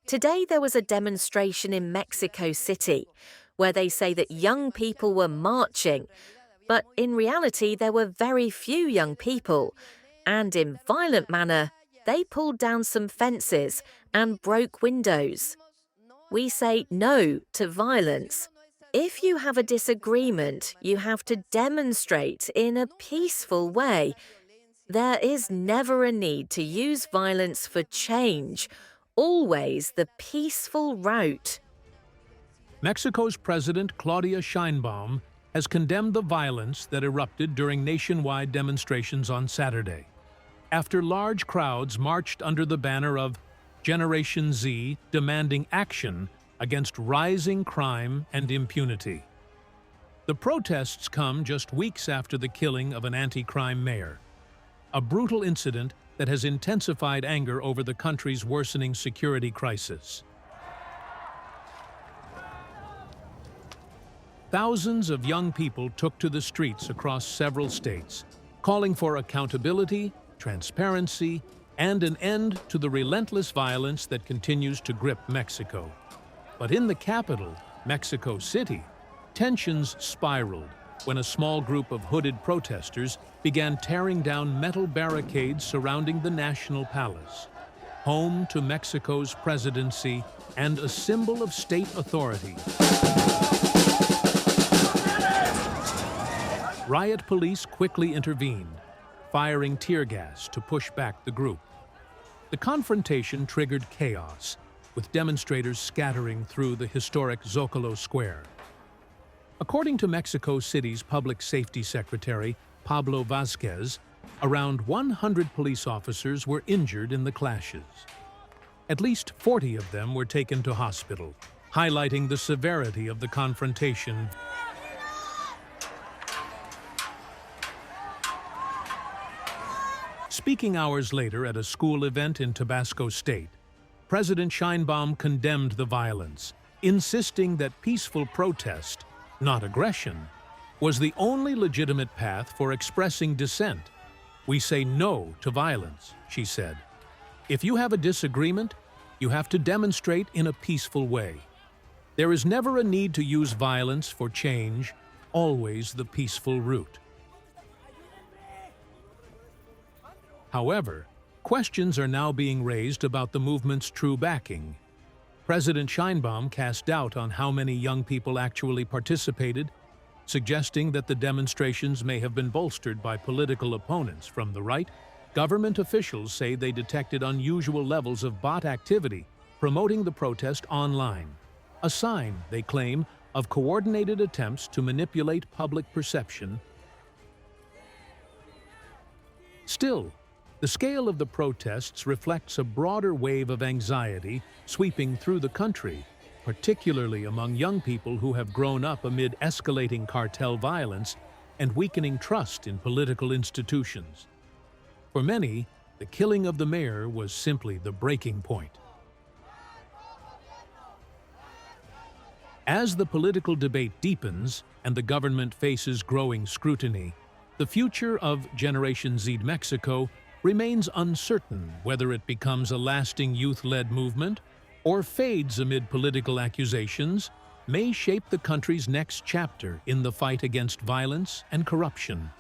Today there was a demonstration in Mexico City where they say that young people were marching, but in reality there were very few young people, and in violent manner they pulled down some fences and broke windows. We say no to violence. If you have a disagreement, you have to demonstrate in a peaceful way. There is never a need to use violence for change, always the peaceful route. Mexico's President Claudia Sheinbaum has condemned the violence that erupted during nationwide demonstrations on Saturday, after large crowds marched under the banner of Generation Z demanding action against rising crime and impunity. The protests come just weeks after the killing of an anti-crime mayor, a brutal incident that has intensified anger over the country's worsening security crisis. Thousands of young people took to the streets across several states, calling for accountability, transparency, and an end to the relentless violence that continues to grip Mexico. But in the capital, Mexico City, tensions spiraled when a small group of hooded protesters began tearing down metal barricades surrounding the National Palace, home to Mexico's presidency and a symbol of state authority. Riot police quickly intervened, firing tear gas to push back the group. The confrontation triggered chaos, with demonstrators scattering through the historic Zocalo Square. According to Mexico City's Public Safety Secretary, Pablo Vázquez, around 100 police officers were injured in the clashes. At least 40 of them were taken to hospital, highlighting the severity of the confrontation. Speaking hours later at a school event in Tabasco State, President Sheinbaum condemned the violence, insisting that peaceful protest, not aggression, was the only legitimate path for expressing dissent. "We say no to violence," she said. "If you have a disagreement, you have to demonstrate in a peaceful way. There is never a need to use violence for change, always the peaceful route." However, questions are now being raised about the movement's true backing. President Sheinbaum cast doubt on how many young people actually participated, suggesting that the demonstrations may have been bolstered by political opponents from the right. Government officials say they detected unusual levels of bot activity promoting the protest online, a sign, they claim, of coordinated attempts to manipulate public perception. Still, the scale of the protests reflects a broader wave of anxiety sweeping through the country, particularly among young people who have grown up amid escalating cartel violence and weakening trust in political institutions. For many, the killing of the mayor was simply the breaking point. As the political debate deepens and the government faces growing scrutiny, the future of Generation Z Mexico remains uncertain. Whether it becomes a lasting youth-led movement or fades amid political accusations may shape the country's next chapter in the fight against violence and corruption.